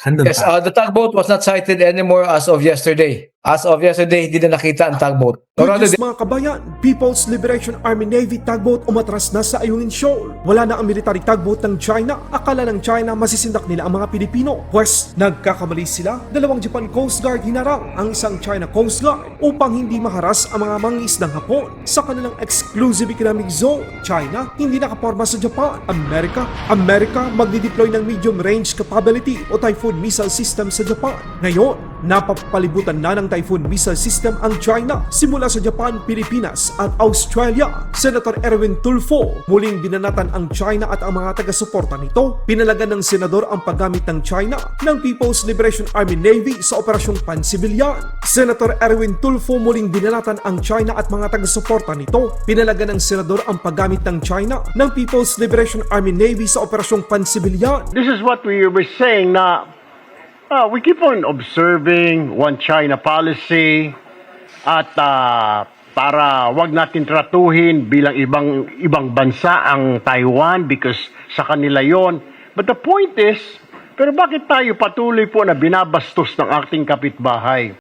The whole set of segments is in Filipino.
Yes, the tugboat was not sighted anymore as of yesterday. As of yesterday, hindi na nakita ang tugboat. Or Good rather, news mga kabayan, People's Liberation Army Navy tugboat umatras na sa Ayungin Shoal. Wala na ang military tugboat ng China. Akala ng China masisindak nila ang mga Pilipino. Pwes, nagkakamali sila. Dalawang Japan Coast Guard hinarang ang isang China Coast Guard upang hindi maharas ang mga mangingisdang Hapon sa kanilang exclusive economic zone. China, hindi nakaporma sa Japan. Amerika, magdideploy ng medium range capability o Typhoon missile system sa Japan. Ngayon, napapalibutan na ng Typhoon missile system ang China simula sa Japan, Pilipinas at Australia. Senator Erwin Tulfo, muling binanatan ang China at ang mga taga-suporta nito. Pinalagan ng senador ang paggamit ng China ng People's Liberation Army Navy sa operasyong pansibilyan. Senator Erwin Tulfo, muling binanatan ang China at mga taga-suporta nito. Pinalagan ng senador ang paggamit ng China ng People's Liberation Army Navy sa operasyong pansibilyan. This is what we were saying na we keep on observing one China policy at para wag natin tratuhin bilang ibang bansa ang Taiwan because sa kanila yon. But the point is, pero bakit tayo patuloy po na binabastos ng ating kapitbahay?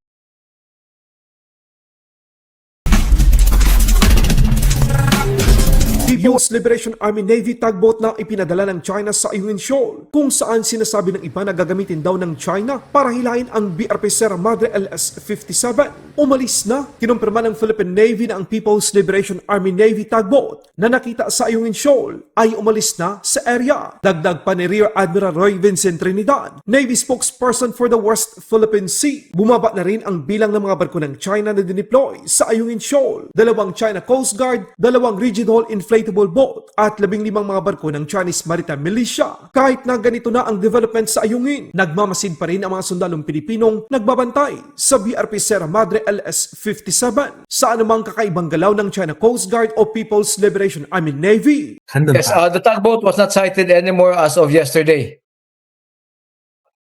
People's Liberation Army Navy tugboat na ipinadala ng China sa Ayungin Shoal, kung saan sinasabi ng iba na gagamitin daw ng China para hilahin ang BRP Sierra Madre LS-57. Umalis na, kinumpirma ng Philippine Navy na ang People's Liberation Army Navy tugboat na nakita sa Ayungin Shoal ay umalis na sa area. Dagdag pa ni Rear Admiral Roy Vincent Trinidad, Navy spokesperson for the West Philippine Sea. Bumaba na rin ang bilang ng mga barko ng China na dineploy sa Ayungin Shoal. 2 China Coast Guard, 2 rigid hull inflatable boat at 15 mga barko ng Chinese Maritime Militia. Kahit na ganito na ang development sa Ayungin, nagmamasid pa rin ang mga sundalong Pilipinong nagbabantay sa BRP Sierra Madre LS-57 sa anumang kakaibang galaw ng China Coast Guard o People's Liberation Army Navy. yes, the tugboat was not sighted anymore as of yesterday.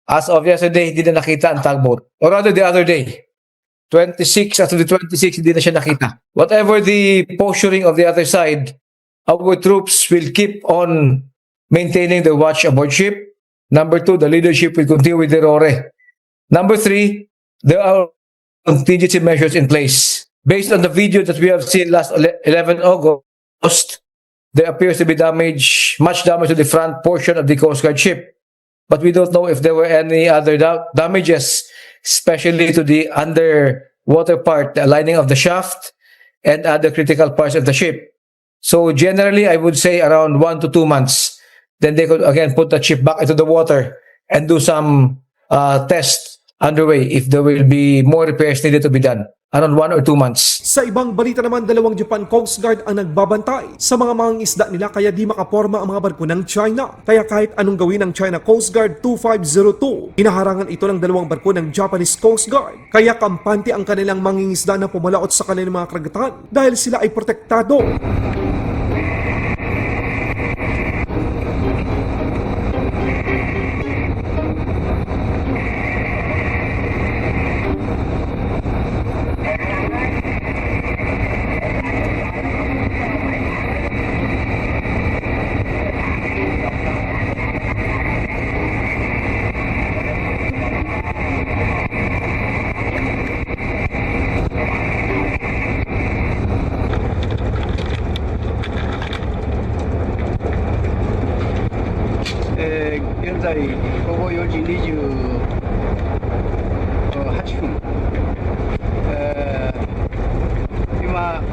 As of yesterday, hindi na nakita ang tugboat. Or rather, the other day, 26, after the 26, hindi na siya nakita. Whatever the posturing of the other side, our troops will keep on maintaining the watch aboard ship. Number 2, the leadership will continue with the RORE. Number 3, there are contingency measures in place. Based on the video that we have seen last 11 August, there appears to be much damage to the front portion of the Coast Guard ship. But we don't know if there were any other damages, especially to the underwater part, the lining of the shaft, and other critical parts of the ship. So generally, I would say around 1 to 2 months. Then they could again put the ship back into the water and do some tests underway if there will be more repairs needed to be done. Around 1 or 2 months. Sa ibang balita naman, 2 Japan Coast Guard ang nagbabantay sa mga mangingisda nila kaya di makaporma ang mga barko ng China. Kaya kahit anong gawin ng China Coast Guard 2502, inaharangan ito ng 2 barko ng Japanese Coast Guard. Kaya kampante ang kanilang mangingisda na pumalaot sa kanilang mga karagatan dahil sila ay protektado.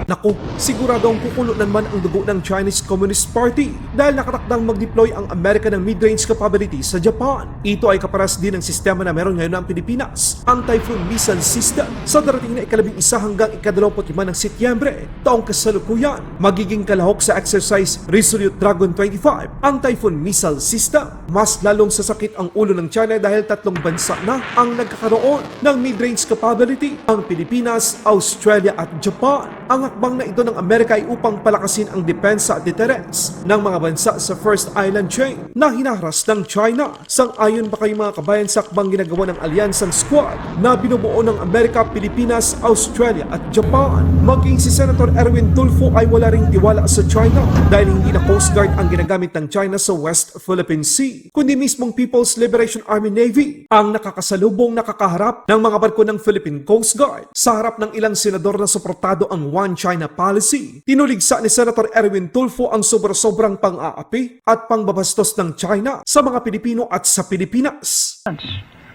Naku, sigurado ang kukulo naman ang dugo ng Chinese Communist Party dahil nakatakdang mag-deploy ang Amerika ng mid-range capability sa Japan. Ito ay kaparas din ng sistema na meron ngayon ang Pilipinas, ang Typhoon Missile System. Sa darating na ika-11 hanggang ika-25 ng Setyembre, taong kasalukuyan, magiging kalahok sa exercise Resolute Dragon 25, ang Typhoon Missile System. Mas lalong sasakit ang ulo ng China dahil 3 bansa na ang nagkakaroon ng mid-range capability, ang Pilipinas, Australia at Japan. Ang hakbang na ito ng Amerika ay upang palakasin ang depensa at deterrence ng mga bansa sa First Island Chain na hinaharas ng China. Sang-ayon ba kayo mga kabayan sa hakbang ginagawa ng Alyansang Squad na binubuo ng Amerika, Pilipinas, Australia at Japan? Maging si Senator Erwin Tulfo ay wala ring tiwala sa China dahil hindi na Coast Guard ang ginagamit ng China sa West Philippine Sea, kundi mismong People's Liberation Army Navy ang nakakasalubong nakakaharap ng mga barko ng Philippine Coast Guard sa harap ng ilang senador na suportado ang One China policy. Tinuligsa ni Senator Erwin Tulfo ang sobra-sobrang pang-aapi at pangbabastos ng China sa mga Pilipino at sa Pilipinas.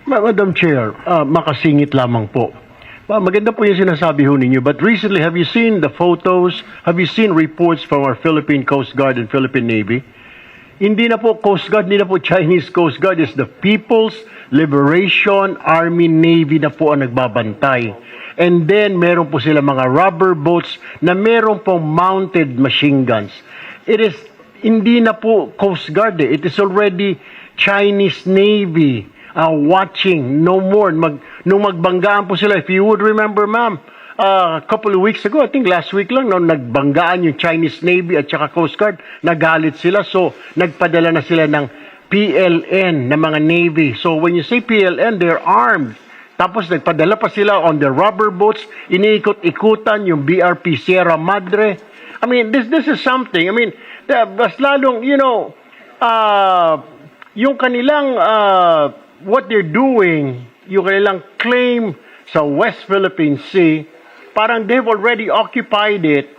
Madam Chair, makasingit lamang po. Maganda po yung sinasabi ho ninyo, but recently, have you seen the photos? Have you seen reports from our Philippine Coast Guard and Philippine Navy? Hindi na po Coast Guard, hindi na po Chinese Coast Guard, it's the People's Liberation Army Navy na po ang nagbabantay. And then, meron po sila mga rubber boats na meron pong mounted machine guns. It is, hindi na po Coast Guard it is already Chinese Navy watching, no more. Nung magbanggaan po sila, if you would remember ma'am, a couple of weeks ago, I think last week lang, nung nagbanggaan yung Chinese Navy at saka Coast Guard, nagalit sila. So, nagpadala na sila ng PLN na mga Navy. So, when you say PLN, they're armed. Tapos, nagpadala pa sila on the rubber boats, iniikot-ikutan yung BRP Sierra Madre. I mean, this is something. I mean, mas lalong, yung kanilang, what they're doing, yung kanilang claim sa West Philippine Sea, parang they've already occupied it.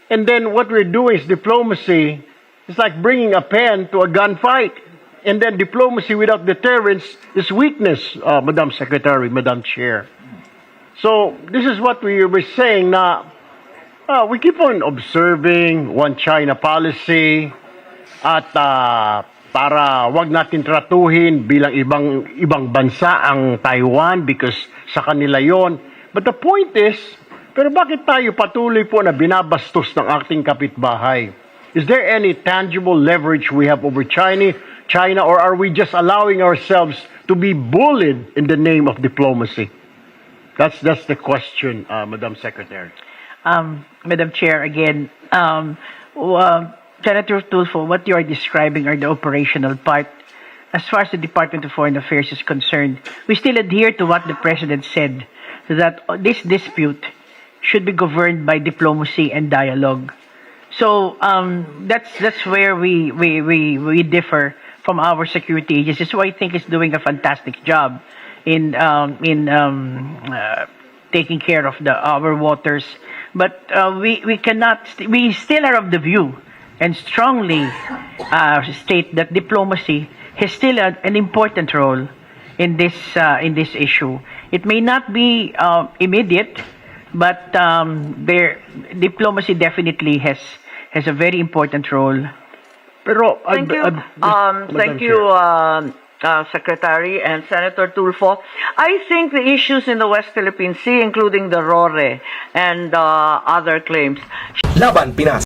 And then what we're doing is diplomacy. It's like bringing a pen to a gunfight. And then diplomacy without deterrence is weakness, Madam Secretary, Madam Chair. So this is what we were saying na we keep on observing One China policy at para wag natin tratuhin bilang ibang bansa ang Taiwan because sa kanila yon. But the point is, pero bakit tayo patuloy po na binabastos ng ating kapitbahay? Is there any tangible leverage we have over China, or are we just allowing ourselves to be bullied in the name of diplomacy? That's the question, Madam Secretary. Madam Chair, again, Senator Tulfo, what you are describing are the operational part. As far as the Department of Foreign Affairs is concerned, we still adhere to what the President said, that this dispute should be governed by diplomacy and dialogue. So that's where we differ from our security agencies, who I think is doing a fantastic job in taking care of our waters. But we still are of the view and strongly state that diplomacy has still an important role in this issue. It may not be immediate, but diplomacy definitely has a very important role. Pero Thank you. Thank you, Secretary and Senator Tulfo. I think the issues in the West Philippine Sea, including the RORE and other claims, Laban Pinas.